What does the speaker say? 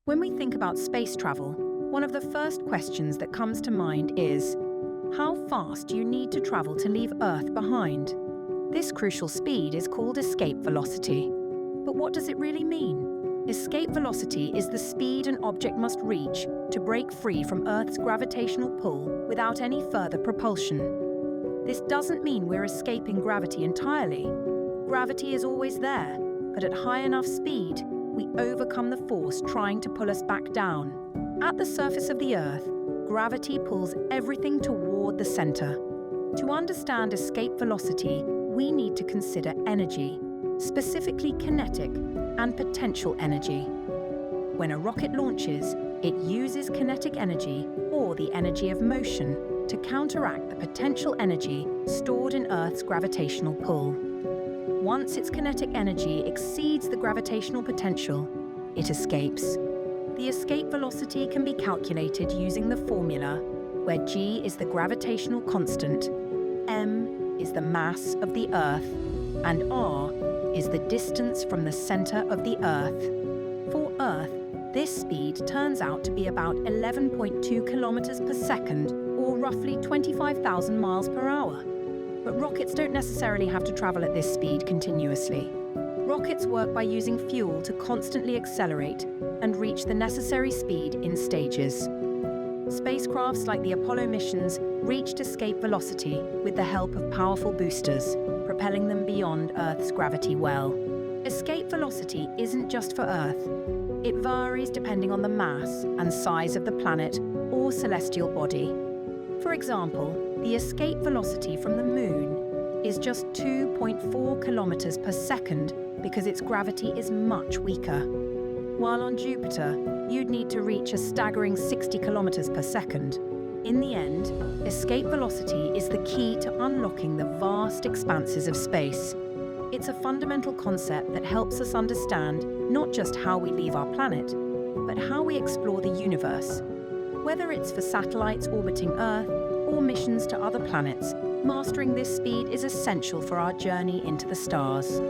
When we think about space travel, one of the first questions that comes to mind is, how fast do you need to travel to leave Earth behind? This crucial speed is called escape velocity. But what does it really mean? Escape velocity is the speed an object must reach to break free from Earth's gravitational pull without any further propulsion. This doesn't mean we're escaping gravity entirely. Gravity is always there, but at high enough speed, we overcome the force trying to pull us back down. At the surface of the Earth, gravity pulls everything toward the center. To understand escape velocity, we need to consider energy, specifically kinetic and potential energy. When a rocket launches, it uses kinetic energy, or the energy of motion, to counteract the potential energy stored in Earth's gravitational pull. Once its kinetic energy exceeds the gravitational potential, it escapes. The escape velocity can be calculated using the formula, where g is the gravitational constant, m is the mass of the Earth, and r is the distance from the center of the Earth. For Earth, this speed turns out to be about 11.2 kilometers per second, or roughly 25,000 miles per hour. But rockets don't necessarily have to travel at this speed continuously. Rockets work by using fuel to constantly accelerate and reach the necessary speed in stages. Spacecrafts like the Apollo missions reached escape velocity with the help of powerful boosters, propelling them beyond Earth's gravity well. Escape velocity isn't just for Earth. It varies depending on the mass and size of the planet or celestial body. For example, the escape velocity from the Moon is just 2.4 kilometers per second because its gravity is much weaker. While on Jupiter, you'd need to reach a staggering 60 kilometers per second. In the end, escape velocity is the key to unlocking the vast expanses of space. It's a fundamental concept that helps us understand not just how we leave our planet, but how we explore the universe. Whether it's for satellites orbiting Earth or missions to other planets, mastering this speed is essential for our journey into the stars.